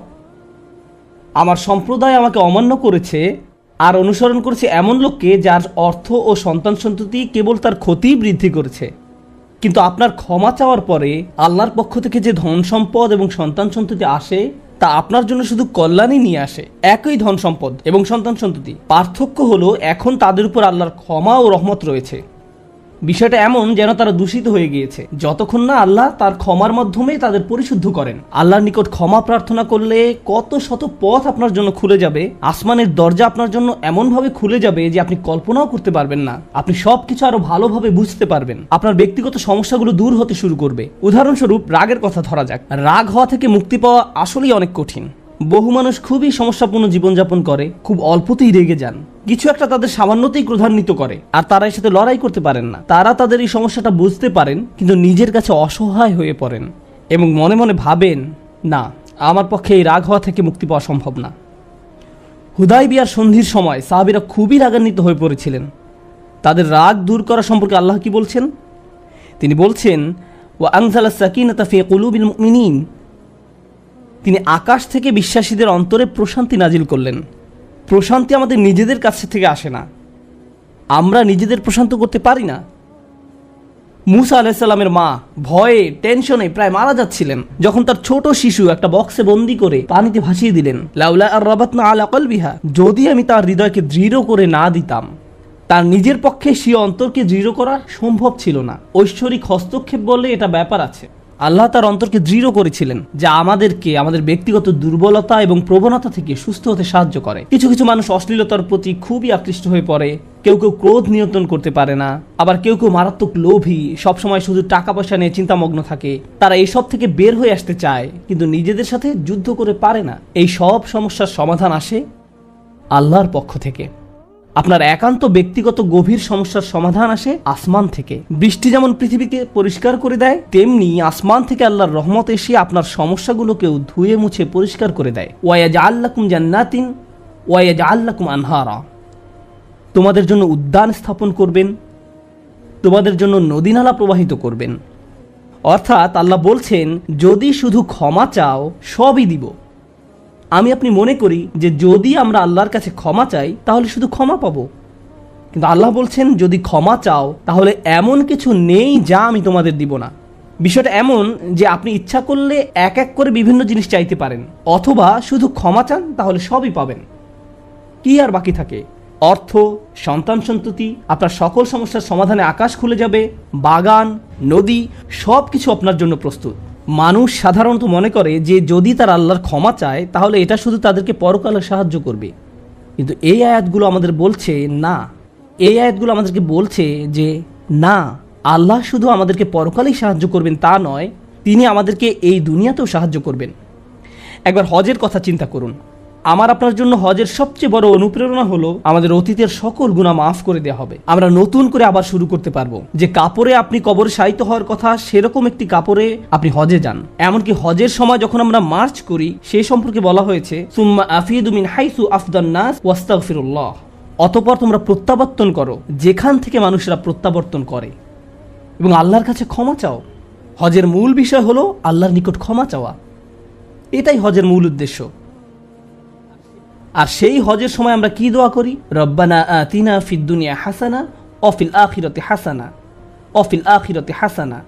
আমার সম্প্রদায় আমাকে অমান্য করেছে আর অনুসরণ করেছে এমন লোককে যার অর্থ ও সন্তান সন্ততি কেবল তার ক্ষতি বৃদ্ধি করেছে। কিন্তু আপনার ক্ষমা চাওয়ার পরে আল্লাহর পক্ষ থেকে যে ধন সম্পদ এবং সন্তান সন্ততি আসে, তা আপনার জন্য শুধু কল্যাণই নিয়ে আসে। একই ধন সম্পদ এবং সন্তান সন্ততি, পার্থক্য হলো এখন তাদের উপর আল্লাহর ক্ষমা ও রহমত রয়েছে। বিষয়টা এমন যেন তারা দূষিত হয়ে গিয়েছে, যতক্ষণ না আল্লাহ তার ক্ষমার মাধ্যমে তাদের পরিশুদ্ধ করেন। আল্লাহর নিকট ক্ষমা প্রার্থনা করলে কত শত পথ আপনার জন্য খুলে যাবে। আসমানের দরজা আপনার জন্য এমনভাবে খুলে যাবে যে আপনি কল্পনাও করতে পারবেন না। আপনি সবকিছু আরো ভালোভাবে বুঝতে পারবেন। আপনার ব্যক্তিগত সমস্যাগুলো দূর হতে শুরু করবে। উদাহরণস্বরূপ, রাগের কথা ধরা যাক। রাগ হওয়া থেকে মুক্তি পাওয়া আসলেই অনেক কঠিন। বহু মানুষ খুবই সমস্যাপূর্ণ জীবনযাপন করে, খুব অল্পতেই রেগে যান। কিছু একটা তাদের সামান্যতেই ক্রোধান্বিত করে, আর তারা এর সাথে লড়াই করতে পারেন না। তারা তাদের এই সমস্যাটা বুঝতে পারেন, কিন্তু নিজের কাছে অসহায় হয়ে পড়েন এবং মনে মনে ভাবেন, না, আমার পক্ষে এই রাগ হওয়া থেকে মুক্তি পাওয়া সম্ভব না। হুদায়বিয়ার সন্ধির সময় সাহাবীরা খুবই রাগান্বিত হয়ে পড়েছিলেন। তাদের রাগ দূর করা সম্পর্কে আল্লাহ কি বলছেন? তিনি বলছেন, ওয়া আনজালাস সাকিনাতা ফি কুলুবিল মুমিনিন, তিনি আকাশ থেকে বিশ্বাসীদের অন্তরে প্রশান্তি নাজিল করলেন। প্রশান্তি আমাদের নিজেদের কাছ থেকে আসে না, আমরা নিজেদের প্রশান্ত করতে পারি না। মুসা আলাইহিস সালামের মা ভয়ে টেনশনে প্রায় মারা যাচ্ছিলেন, যখন তার ছোট শিশু একটা বক্সে বন্দি করে পানিতে ভাসিয়ে দিলেন। লাউলা আর রাবাতনা আলা কলবিহা, যদি আমি তার হৃদয়কে দৃঢ় করে না দিতাম। তার নিজের পক্ষে সে অন্তরকে দৃঢ় করা সম্ভব ছিল না। ঐশ্বরিক হস্তক্ষেপ বলে এটা ব্যাপার আছে। আল্লাহ তার অন্তরকে দৃঢ় করেছিলেন, যা আমাদেরকে আমাদের ব্যক্তিগত দুর্বলতা এবং প্রবণতা থেকে সুস্থ হতে সাহায্য করে। কিছু কিছু মানুষ অশ্লীলতার প্রতি খুবই আকৃষ্ট হয়ে পড়ে, কেউ কেউ ক্রোধ নিয়ন্ত্রণ করতে পারে না, আবার কেউ কেউ মারাত্মক লোভী, সবসময় শুধু টাকা পয়সা নিয়ে চিন্তামগ্ন থাকে। তারা এইসব থেকে বের হয়ে আসতে চায়, কিন্তু নিজেদের সাথে যুদ্ধ করে পারে না। এই সব সমস্যার সমাধান আসে আল্লাহর পক্ষ থেকে। আপনার একান্ত ব্যক্তিগত গভীর সমস্যার সমাধান আসে আসমান থেকে। বৃষ্টি যেমন পৃথিবীকে পরিষ্কার করে দেয়, তেমনি আসমান থেকে আল্লাহর রহমত এসে আপনার সমস্যাগুলোকেও ধুয়ে মুছে পরিষ্কার করে দেয়। ওয়ায়াজআল লাকুম জান্নাতিন ওয়ায়াজআল লাকুম আনহারা। তোমাদের জন্য উদ্যান স্থাপন করবেন, তোমাদের জন্য নদীনালা প্রবাহিত করবেন। অর্থাৎ আল্লাহ বলছেন, যদি শুধু ক্ষমা চাও সবই দিব। আমি আপনি মনে করি যে যদি আমরা আল্লাহর কাছে ক্ষমা চাই তাহলে শুধু ক্ষমা পাবো, কিন্তু আল্লাহ বলছেন যদি ক্ষমা চাও তাহলে এমন কিছু নেই যা আমি তোমাদের দিব না। বিষয়টা এমন যে আপনি ইচ্ছা করলে এক এক করে বিভিন্ন জিনিস চাইতে পারেন, অথবা শুধু ক্ষমা চান তাহলে সবই পাবেন। কি আর বাকি থাকে? অর্থ, সন্তান সন্ততি, আপনার সকল সমস্যার সমাধানে আকাশ খুলে যাবে, বাগান, নদী, সব কিছু আপনার জন্য প্রস্তুত। মানুষ সাধারণত মনে করে যে যদি তার আল্লাহর ক্ষমা চায় তাহলে এটা শুধু তাদেরকে পরকালে সাহায্য করবে, কিন্তু এই আয়াতগুলো আমাদের বলছে না। এই আয়াতগুলো আমাদেরকে বলছে যে না, আল্লাহ শুধু আমাদেরকে পরকালেই সাহায্য করবেন তা নয়, তিনি আমাদেরকে এই দুনিয়াতেও সাহায্য করবেন। একবার হজের কথা চিন্তা করুন। আমার আপনার জন্য হজের সবচেয়ে বড় অনুপ্রেরণা হলো আমাদের অতীতের সকল গুনাহ মাফ করে দেওয়া হবে। আমরা নতুন করে আবার শুরু করতে পারবো। যে কাপড়ে আপনি কবরে শায়িত হওয়ার কথা, সেরকম একটি কাপড়ে আপনি হজে যান। এমনকি হজের সময় যখন আমরা মার্চ করি, সে সম্পর্কে বলা হয়েছে সুম্মা আফিদু মিন হাইসু আফদান নাস ওয়াস্তাগফিরুল্লাহ। অতঃপর তোমরা প্রত্যাবর্তন করো যেখান থেকে মানুষরা প্রত্যাবর্তন করে, এবং আল্লাহর কাছে ক্ষমা চাও। হজের মূল বিষয় হলো আল্লাহর নিকট ক্ষমা চাওয়া। এটাই হজের মূল উদ্দেশ্য। আর সেই হজের সময় আমরা কি দোয়া করি? রব্বানা আতিনা ফিদ দুনিয়া হাসানা অফিল আখিরাতি হাসানা অফিল আখিরাতি হাসানা।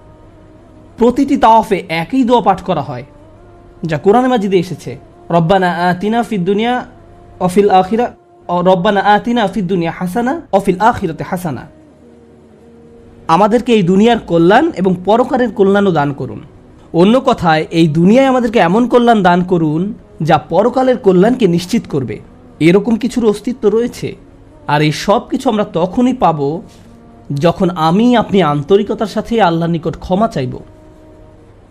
প্রতিটি তাওয়াফে একই দোয়া পাঠ করা হয়, যা কোরআনে মাজিদে এসেছে। রব্বানা আতিনা ফিদ দুনিয়া অফিল আখিরা রব্বানা আতিনা ফিদ দুনিয়া হাসানা অফিল আখিরাতি হাসানা। আমাদেরকে এই দুনিয়ার কল্যাণ এবং পরকালের কল্যাণও দান করুন। অন্য কথায়, এই দুনিয়ায় আমাদেরকে এমন কল্যাণ দান করুন যা পরকালের কল্যাণকে নিশ্চিত করবে। এরকম কিছুর অস্তিত্ব রয়েছে, আর এই সব কিছু আমরা তখনই পাব যখন আপনি আন্তরিকতার সাথে আল্লাহর নিকট ক্ষমা চাইব।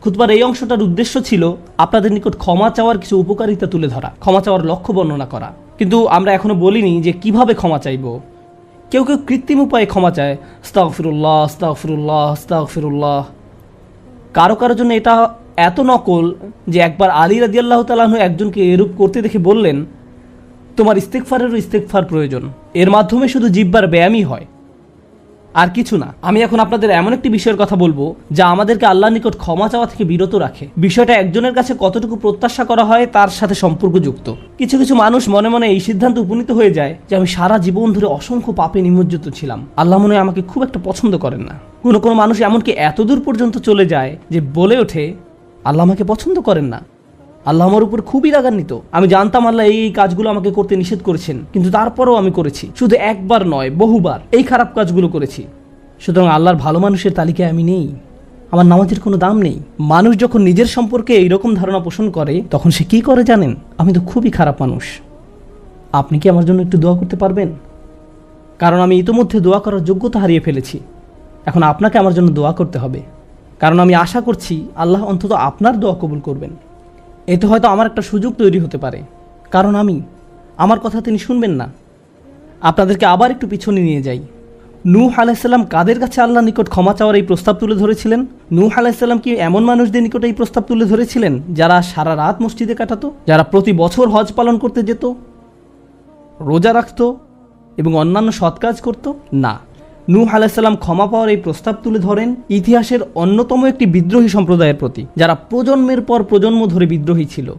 খুতবার এই অংশটার উদ্দেশ্য ছিল আপনাদের নিকট ক্ষমা চাওয়ার কিছু উপকারিতা তুলে ধরা, ক্ষমা চাওয়ার লক্ষ্য বর্ণনা করা। কিন্তু আমরা এখনো বলিনি যে কিভাবে ক্ষমা চাইব। কেউ কেউ কৃত্রিম উপায়ে ক্ষমা চায়, আস্তাগফিরুল্লাহ আস্তাগফিরুল্লাহ আস্তাগফিরুল্লাহ। কারো কারো জন্য এটা এত নকল যে একবার আলী রাদিয়াল্লাহু তাআলা আনহু একজনকে এরূপ করতে দেখে বললেন, তোমার ইস্তেগফারেরও ইস্তেগফার প্রয়োজন। এর মাধ্যমে শুধু জিহ্বার ব্যায়ামই হয়, আর কিছু না। আমি এখন আপনাদের এমন একটি বিষয়ের কথা বলবো যা আমাদেরকে আল্লাহর নিকট ক্ষমা চাওয়া থেকে বিরত রাখে। বিষয়টা একজনের কাছে কতটুকু প্রত্যাশা করা হয় তার সাথে সম্পর্কযুক্ত। কিছু কিছু মানুষ মনে মনে এই সিদ্ধান্ত উপনীত হয়ে যায় যে আমি সারা জীবন ধরে অসংখ্য পাপে নিমজ্জিত ছিলাম, আল্লাহ মনে হয় আমাকে খুব একটা পছন্দ করেন না। কোনো কোনো মানুষ এমনকি এতদূর পর্যন্ত চলে যায় যে বলে ওঠে, আল্লাহ আমাকে পছন্দ করেন না, আল্লাহ আমার উপর খুবই রাগান্বিত। আমি জানতাম আল্লাহ এই কাজগুলো আমাকে করতে নিষেধ করেছেন, কিন্তু তারপরেও আমি করেছি। শুধু একবার নয়, বহুবার এই খারাপ কাজগুলো করেছি। সুতরাং আল্লাহর ভালো মানুষের তালিকায় আমি নেই, আমার নামাজের কোনো দাম নেই। মানুষ যখন নিজের সম্পর্কে এইরকম ধারণা পোষণ করে, তখন সে কি করে জানেন? আমি তো খুবই খারাপ মানুষ। আপনি কি আমার জন্য একটু দোয়া করতে পারবেন? কারণ আমি ইতোমধ্যে দোয়া করার যোগ্যতা হারিয়ে ফেলেছি। এখন আপনাকে আমার জন্য দোয়া করতে হবে, কারণ আমি আশা করছি আল্লাহ অন্তত আপনার দোয়া কবুল করবেন। এতে হয়তো আমার একটা সুযোগ তৈরি হতে পারে, কারণ আমার কথা তিনি শুনবেন না। আপনাদেরকে আবার একটু পিছনে নিয়ে যাই। নূহ আলাইহিসসালাম কাদের কাছে আল্লাহর নিকট ক্ষমা চাওয়ার এই প্রস্তাব তুলে ধরেছিলেন? নূহ আলাইহিসসালাম কি এমন মানুষদের নিকট এই প্রস্তাব তুলে ধরেছিলেন যারা সারা রাত মসজিদে কাটাতো, যারা প্রতি বছর হজ পালন করতে যেত, রোজা রাখত এবং অন্যান্য সৎ কাজ করত? না, নূহ আলাইহিসসালাম ক্ষমা পাওয়ার এই প্রস্তাব তুলে ধরেন ইতিহাসের অন্যতম একটি বিদ্রোহী সম্প্রদায়ের প্রতি, যারা প্রজন্মের পর প্রজন্ম ধরে বিদ্রোহী ছিল।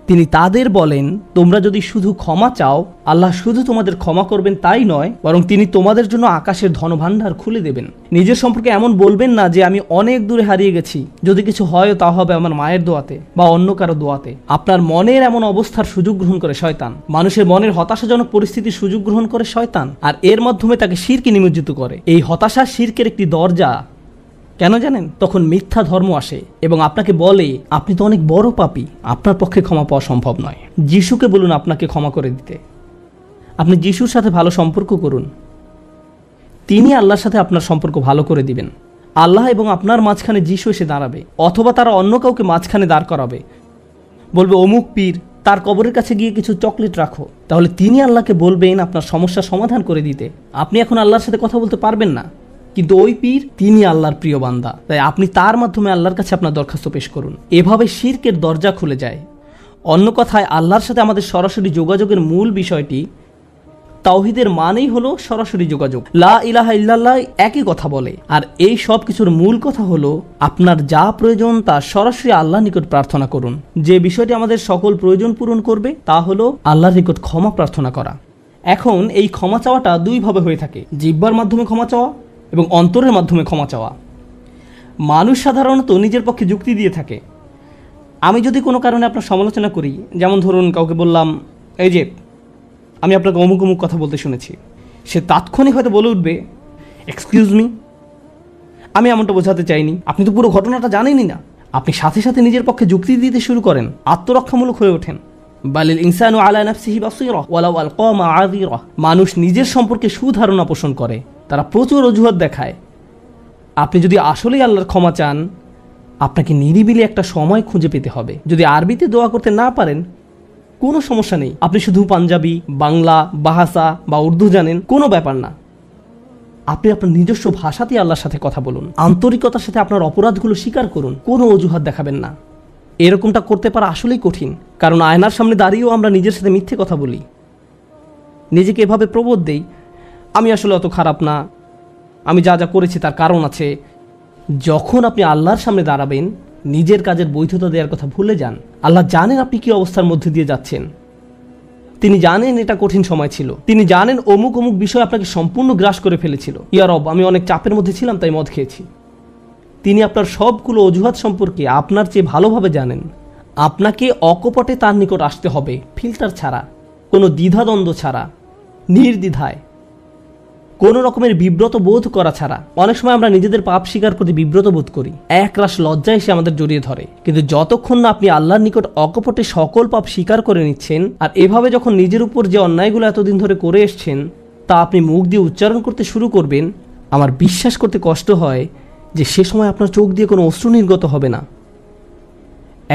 তিনি তাদের বলেন, তোমরা যদি শুধু ক্ষমা চাও, আল্লাহ শুধু তোমাদের ক্ষমা করবেন তাই নয়, বরং তিনি তোমাদের জন্য আকাশের ধনভাণ্ডার খুলে দেবেন। নিজের সম্পর্কে এমন বলবেন না যে আমি অনেক দূরে হারিয়ে গেছি, যদি কিছু হয় তা হবে আমার মায়ের দোয়াতে বা অন্য কারো দোয়াতে। আপনার মনের এমন অবস্থার সুযোগ গ্রহণ করে শয়তান। মানুষের মনের হতাশাজনক পরিস্থিতির সুযোগ গ্রহণ করে শয়তান, আর এর মাধ্যমে তাকে শিরকে নিমজ্জিত করে। এই হতাশা শিরকের একটি দরজা, কেন জানেন? তখন মিথ্যা ধর্ম আসে এবং আপনাকে বলে আপনি তো অনেক বড় পাপী, আপনার পক্ষে ক্ষমা পাওয়া সম্ভব নয়। যিশুকে বলুন আপনাকে ক্ষমা করে দিতে। আপনি যিশুর সাথে ভালো সম্পর্ক করুন, তিনি আল্লাহর সাথে আপনার সম্পর্ক ভালো করে দিবেন। আল্লাহ এবং আপনার মাঝখানে যিশু এসে দাঁড়াবে, অথবা তারা অন্য কাউকে মাঝখানে দাঁড় করাবে, বলবে অমুক পীর, তার কবরের কাছে গিয়ে কিছু চকলেট রাখো। তাহলে তিনি আল্লাহকে বলবেন আপনার সমস্যার সমাধান করে দিতে। আপনি এখন আল্লাহর সাথে কথা বলতে পারবেন না, কিন্তু ওই পীর তিনি আল্লাহর প্রিয় বান্দা, তাই আপনি তার মাধ্যমে আল্লাহর কাছে আপনার দরখাস্ত পেশ করুন। এভাবে শিরকের দরজা খুলে যায়। অন্য কথায় আল্লাহর সাথে আমাদের সরাসরি যোগাযোগের মূল বিষয়টি, তাওহীদের মানেই হলো সরাসরি যোগাযোগ। লা ইলাহা ইল্লাল্লাহ একই কথা বলে, আর এই সব কিছুর মূল কথা হলো আপনার যা প্রয়োজন তা সরাসরি আল্লাহর নিকট প্রার্থনা করুন। যে বিষয়টি আমাদের সকল প্রয়োজন পূরণ করবে তা হলো আল্লাহর নিকট ক্ষমা প্রার্থনা করা। এখন এই ক্ষমা চাওয়াটা দুইভাবে হয়ে থাকে, জিহ্বার মাধ্যমে ক্ষমা চাওয়া এবং অন্তরের মাধ্যমে ক্ষমা চাওয়া। মানুষ সাধারণত নিজের পক্ষে যুক্তি দিয়ে থাকে। আমি যদি কোনো কারণে আপনার সমালোচনা করি, যেমন ধরুন কাউকে বললাম এই যে আমি আপনাকে অমুক অমুক কথা বলতে শুনেছি, সে তাৎক্ষণিক হয়তো বলে উঠবে এক্সকিউজ মি, আমি এমনটা বোঝাতে চাইনি, আপনি তো পুরো ঘটনাটা জানেনই না। আপনি সাথে সাথে নিজের পক্ষে যুক্তি দিতে শুরু করেন, আত্মরক্ষামূলক হয়ে ওঠেন। বালিল ইনসানু আলা নাফসিহি বাসীরা ওয়ালাউ আলকা মাআযিরা। মানুষ নিজের সম্পর্কে সুধারণা পোষণ করে, তারা প্রচুর অজুহাত দেখায়। আপনি যদি আসলেই আল্লাহর ক্ষমা চান, আপনাকে নিরিবিলি একটা সময় খুঁজে পেতে হবে। যদি আরবিতে দোয়া করতে না পারেন কোনো সমস্যা নেই, আপনি শুধু পাঞ্জাবি, বাংলা, বাহাসা বা উর্দু জানেন, কোনো ব্যাপার না। আপনি আপনার নিজস্ব ভাষাতেই আল্লাহর সাথে কথা বলুন, আন্তরিকতার সাথে আপনার অপরাধগুলো স্বীকার করুন, কোনো অজুহাত দেখাবেন না। এরকমটা করতে পারা আসলেই কঠিন, কারণ আয়নার সামনে দাঁড়িয়েও আমরা নিজের সাথে মিথ্যে কথা বলি, নিজেকে এভাবে প্রবোধ দেই আমি আসলে অত খারাপ না, আমি যা যা করেছি তার কারণ আছে। যখন আপনি আল্লাহর সামনে দাঁড়াবেন, নিজের কাজের বৈধতা দেওয়ার কথা ভুলে যান। আল্লাহ জানেন আপনি কি অবস্থার মধ্যে দিয়ে যাচ্ছেন, তিনি জানেন এটা কঠিন সময় ছিল, তিনি জানেন অমুক অমুক বিষয় আপনাকে সম্পূর্ণ গ্রাস করে ফেলেছিল। ইয়া রব, আমি অনেক চাপের মধ্যে ছিলাম তাই মদ খেয়েছি। তিনি আপনার সবগুলো অজুহাত সম্পর্কে আপনার চেয়ে ভালোভাবে জানেন। আপনাকে অকপটে তার নিকট আসতে হবে, ফিল্টার ছাড়া, কোনো দ্বিধাদ্বন্দ্ব ছাড়া, নির্দ্বিধায়, কোনো রকমের বিব্রত বোধ করা ছাড়া। অনেক সময় আমরা নিজেদের পাপ স্বীকার করতে বিব্রত বোধ করি, একরাশ লজ্জা এসে আমাদের জড়িয়ে ধরে। কিন্তু যতক্ষণ না আপনি আল্লাহর নিকট অকপটে সকল পাপ স্বীকার করে নিচ্ছেন, আর এভাবে যখন নিজের উপর যে অন্যায়গুলো এতদিন ধরে করে এসছেন তা আপনি মুখ দিয়ে উচ্চারণ করতে শুরু করবেন, আমার বিশ্বাস করতে কষ্ট হয় যে সে সময় আপনার চোখ দিয়ে কোনো অশ্রু নির্গত হবে না।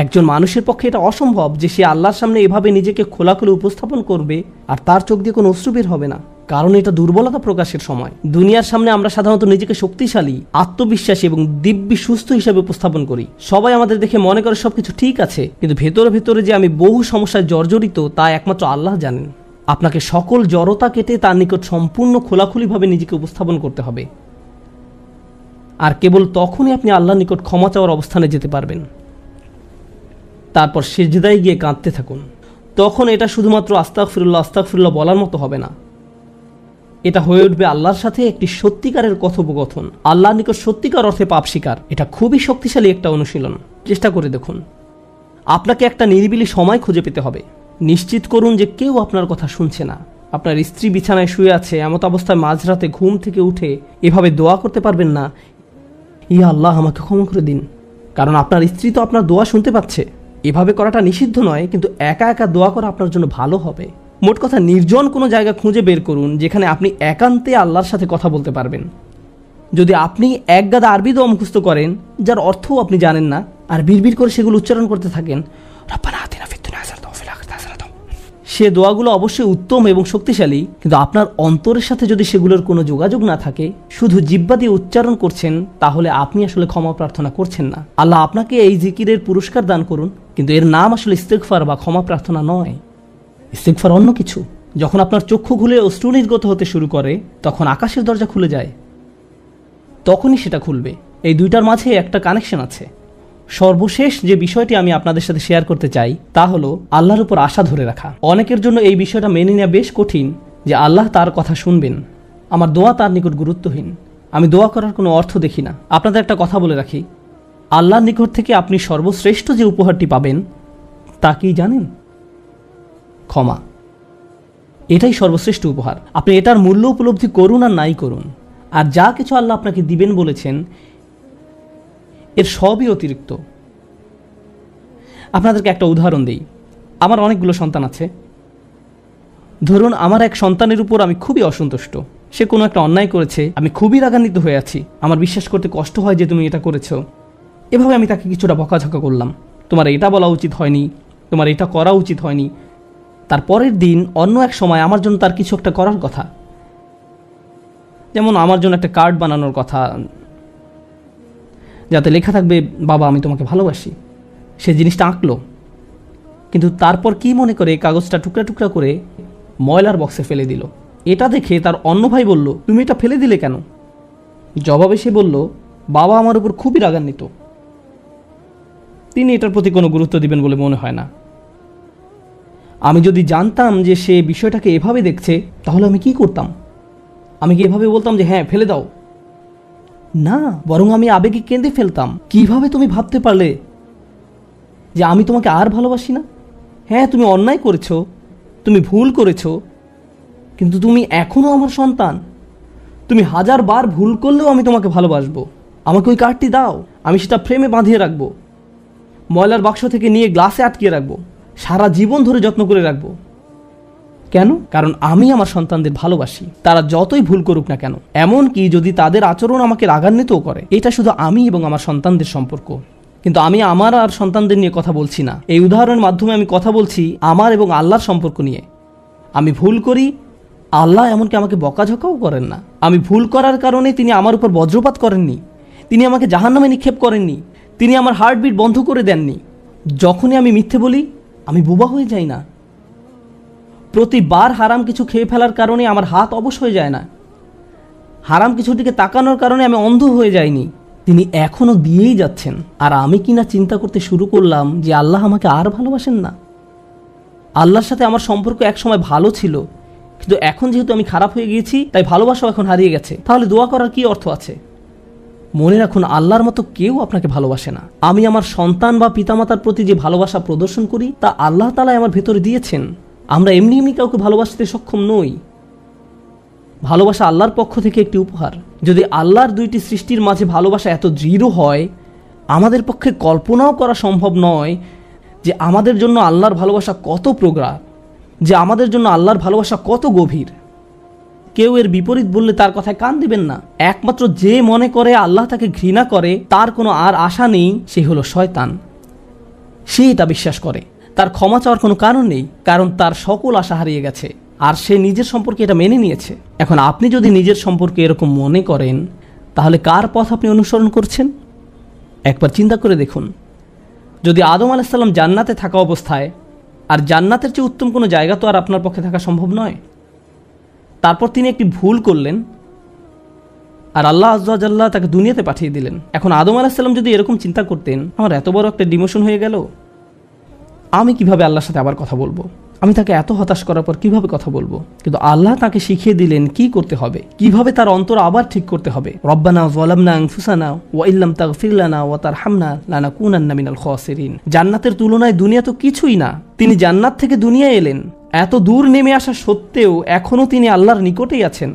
একজন মানুষের পক্ষে এটা অসম্ভব যে সে আল্লাহর সামনে এভাবে নিজেকে খোলাখুলি উপস্থাপন করবে আর তার চোখ দিয়ে কোনো অশ্রু বের হবে না, কারণ এটা দুর্বলতা প্রকাশের সময়। দুনিয়ার সামনে আমরা সাধারণত নিজেকে শক্তিশালী, আত্মবিশ্বাসী এবং দিব্যি সুস্থ হিসেবে উপস্থাপন করি। সবাই আমাদের দেখে মনে করে সবকিছু ঠিক আছে, কিন্তু ভেতরে ভেতরে যে আমি বহু সমস্যায় জর্জরিত তা একমাত্র আল্লাহ জানেন। আপনাকে সকল জড়তা কেটে তার নিকট সম্পূর্ণ খোলাখুলিভাবে নিজেকে উপস্থাপন করতে হবে, আর কেবল তখনই আপনি আল্লাহর নিকট ক্ষমা চাওয়ার অবস্থানে যেতে পারবেন। তারপর সিজদায় গিয়ে কাঁদতে থাকুন। তখন এটা শুধুমাত্র আস্তাগফিরুল্লাহ আস্তাগফিরুল্লাহ বলার মতো হবে না, এটা হয়ে উঠবে আল্লাহর সাথে একটি সত্যিকারের কথোপকথন, আল্লাহর নিকট সত্যিকার অর্থে পাপ স্বীকার। এটা খুবই শক্তিশালী একটা অনুশীলন, চেষ্টা করে দেখুন। আপনাকে একটা নিরিবিলি সময় খুঁজে পেতে হবে। নিশ্চিত করুন যে কেউ আপনার কথা শুনছে না। আপনার স্ত্রী বিছানায় শুয়ে আছে, এমত অবস্থায় মাঝরাতে ঘুম থেকে উঠে এভাবে দোয়া করতে পারবেন না, ইয়া আল্লাহ আমাকে ক্ষমা করে দিন, কারণ আপনার স্ত্রী তো আপনার দোয়া শুনতে পাচ্ছে। এভাবে করাটা নিষিদ্ধ নয়, কিন্তু একা একা দোয়া করা আপনার জন্য ভালো হবে। মোট কথা, নির্জন কোনো জায়গা খুঁজে বের করুন যেখানে আপনি একান্তে আল্লাহর সাথে কথা বলতে পারবেন। যদি আপনি এক গাদা আরবি দোয়া মুখস্থ করেন যার অর্থও আপনি জানেন না, আর বিড়বিড় করে সেগুলো উচ্চারণ করতে থাকেন, সে দোয়াগুলো অবশ্যই উত্তম এবং শক্তিশালী, কিন্তু আপনার অন্তরের সাথে যদি সেগুলোর কোনো যোগাযোগ না থাকে, শুধু জিহ্বা দিয়ে উচ্চারণ করছেন, তাহলে আপনি আসলে ক্ষমা প্রার্থনা করছেন না। আল্লাহ আপনাকে এই জিকিরের পুরস্কার দান করুন, কিন্তু এর নাম আসলে ইস্তেগফার বা ক্ষমা প্রার্থনা নয়। ইস্তেগফার অন্য কিছু। যখন আপনার চক্ষু খুলে অশ্রু নির্গত হতে শুরু করে, তখন আকাশের দরজা খুলে যায়, তখনই সেটা খুলবে। এই দুইটার মাঝে একটা কানেকশন আছে। সর্বশেষ যে বিষয়টি আমি আপনাদের সাথে শেয়ার করতে চাই তা হলো আল্লাহর উপর আশা ধরে রাখা। অনেকের জন্য এই বিষয়টা মেনে নেওয়া বেশ কঠিন যে আল্লাহ তার কথা শুনবেন, আমার দোয়া তার নিকট গুরুত্বহীন, আমি দোয়া করার কোনো অর্থ দেখি না। আপনাদের একটা কথা বলে রাখি, আল্লাহর নিকট থেকে আপনি সর্বশ্রেষ্ঠ যে উপহারটি পাবেন তা কি জানেন? ক্ষমা। এটাই সর্বশ্রেষ্ঠ উপহার। আপনি এটার মূল্য উপলব্ধি করুন আর নাই করুন, আর যা কিছু আল্লাহ আপনাকে দিবেন বলেছেন এর সবই অতিরিক্ত। আপনাদেরকে একটা উদাহরণ দিই। আমার অনেকগুলো সন্তান আছে। ধরুন আমার এক সন্তানের উপর আমি খুবই অসন্তুষ্ট। সে কোনো একটা অন্যায় করেছে, আমি খুবই রাগান্বিত হয়ে আছি, আমার বিশ্বাস করতে কষ্ট হয় যে তুমি এটা করেছো। এভাবে আমি তাকে কিছুটা বকাঝকা করলাম, তোমার এটা বলা উচিত হয়নি, তোমার এটা করা উচিত হয়নি। তার পরের দিন অন্য এক সময় আমার জন্য তার কিছু একটা করার কথা, যেমন আমার জন্য একটা কার্ড বানানোর কথা, যাতে লেখা থাকবে বাবা আমি তোমাকে ভালোবাসি। সে জিনিসটা আঁকলো, কিন্তু তারপর কি মনে করে কাগজটা টুকরা টুকরা করে ময়লার বক্সে ফেলে দিল। এটা দেখে তার অন্য ভাই বলল, তুমি এটা ফেলে দিলে কেন? জবাবে সে বলল, বাবা আমার উপর খুবই রাগান্বিত, তিনি এটার প্রতি কোনো গুরুত্ব দিবেন বলে মনে হয় না। আমি যদি জানতাম যে সে বিষয়টাকে এভাবে দেখছে, তাহলে আমি কি করতাম? আমি কি এভাবে বলতাম যে হ্যাঁ ফেলে দাও? না, বরং আমি আবেগে কেঁদে ফেলতাম। কিভাবে তুমি ভাবতে পারলে যে আমি তোমাকে আর ভালোবাসি না? হ্যাঁ তুমি অন্যায় করেছো, তুমি ভুল করেছো, কিন্তু তুমি এখনো আমার সন্তান। তুমি 1000 বার ভুল করলেও আমি তোমাকে ভালোবাসবো। আমাকে ওই কার্ডটি দাও, আমি সেটা ফ্রেমে বাঁধিয়ে রাখবো, ময়লার বাক্স থেকে নিয়ে গ্লাসে আটকিয়ে রাখবো, সারা জীবন ধরে যত্ন করে রাখবো। কেন? কারণ আমি আমার সন্তানদের ভালোবাসি, তারা যতই ভুল করুক না কেন, এমনকি যদি তাদের আচরণ আমাকে রাগান্বিতও করে। এটা শুধু আমি এবং আমার সন্তানদের সম্পর্ক। কিন্তু আমি আমার আর সন্তানদের নিয়ে কথা বলছি না। এই উদাহরণের মাধ্যমে আমি কথা বলছি আমার এবং আল্লাহর সম্পর্ক নিয়ে। আমি ভুল করি, আল্লাহ এমনকি আমাকে বকাঝকাও করেন না। আমি ভুল করার কারণে তিনি আমার উপর বজ্রপাত করেননি, তিনি আমাকে জাহান্নামে নিক্ষেপ করেননি, তিনি আমার হার্টবিট বন্ধ করে দেননি। যখনই আমি মিথ্যে বলি, আমি বোবা হয়ে যাই না। প্রতিবার হারাম কিছু খেয়ে ফেলার কারণে আমার হাত অবশ হয়ে যায় না, হারাম কিছুর দিকে তাকানোর কারণে আমি অন্ধ হয়ে যাইনি। তিনি এখনো দিয়েই যাচ্ছেন। আর আমি কিনা চিন্তা করতে শুরু করলাম যে আল্লাহ আমাকে আর ভালোবাসেন না। আল্লাহর সাথে আমার সম্পর্ক একসময় ভালো ছিল, কিন্তু এখন যেহেতু আমি খারাপ হয়ে গিয়েছি, তাই ভালোবাসাও এখন হারিয়ে গেছে। তাহলে দোয়া করার কি অর্থ আছে? মনে রাখুন, আল্লাহর মতো কেউ আপনাকে ভালোবাসে না। আমি আমার সন্তান বা পিতামাতার প্রতি যে ভালোবাসা প্রদর্শন করি, তা আল্লাহ তাআলা আমার ভেতরে দিয়েছেন। আমরা এমনি এমনি কাউকে ভালোবাসতে সক্ষম নই। ভালোবাসা আল্লাহর পক্ষ থেকে একটি উপহার। যদি আল্লাহর দুইটি সৃষ্টির মাঝে ভালোবাসা এত দৃঢ় হয়, আমাদের পক্ষে কল্পনাও করা সম্ভব নয় যে আমাদের জন্য আল্লাহর ভালোবাসা কত প্রগাঢ়, যে আমাদের জন্য আল্লাহর ভালোবাসা কত গভীর। কেউ এর বিপরীত বললে তার কথায় কান দিবেন না। একমাত্র যে মনে করে আল্লাহ তাকে ঘৃণা করে, তার কোনো আর আশা নেই, সে হলো শয়তান। সে এটা বিশ্বাস করে তার ক্ষমা চাওয়ার কোনো কারণ নেই, কারণ তার সকল আশা হারিয়ে গেছে, আর সে নিজের সম্পর্কে এটা মেনে নিয়েছে। এখন আপনি যদি নিজের সম্পর্কে এরকম মনে করেন, তাহলে কার পথ আপনি অনুসরণ করছেন? একবার চিন্তা করে দেখুন। যদি আদম আলাইহিস সালাম জান্নাতে থাকা অবস্থায়, আর জান্নাতের চেয়ে উত্তম কোনো জায়গা তো আর আপনার পক্ষে থাকা সম্ভব নয়, তারপর তিনি একটি ভুল করলেন আর আল্লাহ আযজা ওয়া জাল্লা তাকে দুনিয়াতে পাঠিয়ে দিলেন। এখন আদম আলাইহিস সালাম যদি এরকম চিন্তা করতেন, আমার এত বড় একটা ডিমোশন হয়ে গেল, আমি কিভাবে আল্লাহর সাথে আবার কথা বলবো? আমি তাকে এত হতাশ করার পর কিভাবে কথা বলবো? কিন্তু আল্লাহ তাকে শিখিয়ে দিলেন কি করতে হবে, কিভাবে তার অন্তর আবার ঠিক করতে হবে। রব্বানা যালামনা আনফুসানা ওয়া ইল্লাম তাগফির লানা ওয়া তারহামনা লানাকুনান্না মিনাল খাসিরিন। জান্নাতের তুলনায় দুনিয়া তো কিছুই না। তিনি জান্নাত থেকে দুনিয়ায় এলেন, এত দূর নেমে আসা সত্ত্বেও এখনো তিনি আল্লাহর নিকটেই আছেন।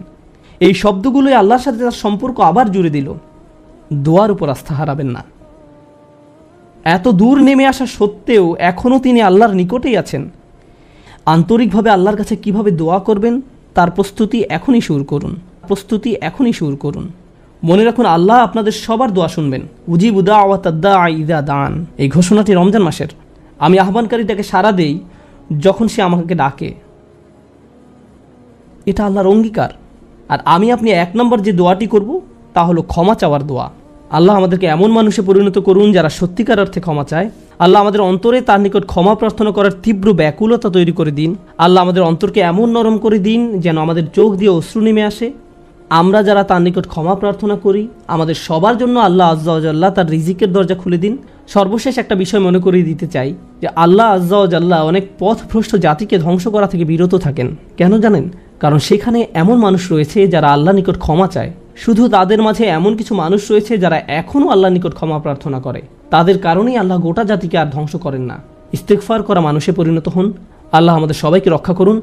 এই শব্দগুলোই আল্লাহর সাথে তার সম্পর্ক আবার জুড়ে দিল। দোয়ার উপর আস্থা হারাবেন না। এত দূর নেমে আসা সত্ত্বেও এখনো তিনি আল্লাহর নিকটেই আছেন। আন্তরিকভাবে আল্লাহর কাছে কিভাবে দোয়া করবেন, তার প্রস্তুতি এখনই শুরু করুন। মনে রাখুন, আল্লাহ আপনাদের সবার দোয়া শুনবেন। উজিবু দাওয়াতাদ দাঈ ইযা দাআন। এই ঘোষণাটি রমজান মাসের। আমি আহ্বানকারীটাকে সাড়া দেই যখন সে আমাকে ডাকে। এটা আল্লাহর অঙ্গীকার। আর আমি আপনি 1 নম্বর যে দোয়াটি করব, তা হলো ক্ষমা চাওয়ার দোয়া। আল্লাহ আমাদেরকে এমন মানুষে পরিণত করুন যারা সত্যিকার অর্থে ক্ষমা চায়। আল্লাহ আমাদের অন্তরে তার নিকট ক্ষমা প্রার্থনা করার তীব্র ব্যাকুলতা তৈরি করে দিন। আল্লাহ আমাদের অন্তরকে এমন নরম করে দিন যেন আমাদের চোখ দিয়ে অশ্রু নেমে আসে। আমরা যারা তার নিকট ক্ষমা প্রার্থনা করি, আমাদের সবার জন্য আল্লাহ আযজা ওয়া জাল্লা তার রিজিকের দরজা খুলে দিন। সর্বশেষ একটা বিষয় মনে করিয়ে দিতে চাই যে আল্লাহ আযজা ওয়া জাল্লা অনেক পথভ্রষ্ট জাতিকে ধ্বংস করা থেকে বিরত থাকেন। কেন জানেন? কারণ সেখানে এমন মানুষ রয়েছে যারা আল্লাহর নিকট ক্ষমা চায়। শুধু তাদের মাঝে এমন কিছু মানুষ রয়েছে যারা এখনও আল্লাহর নিকট ক্ষমা প্রার্থনা করে। তাদের কারণেই আল্লাহ গোটা জাতিকে আর ধ্বংস করেন না। ইস্তেগফার করা মানুষে পরিণত হন। আল্লাহ আমাদের সবাইকে রক্ষা করুন।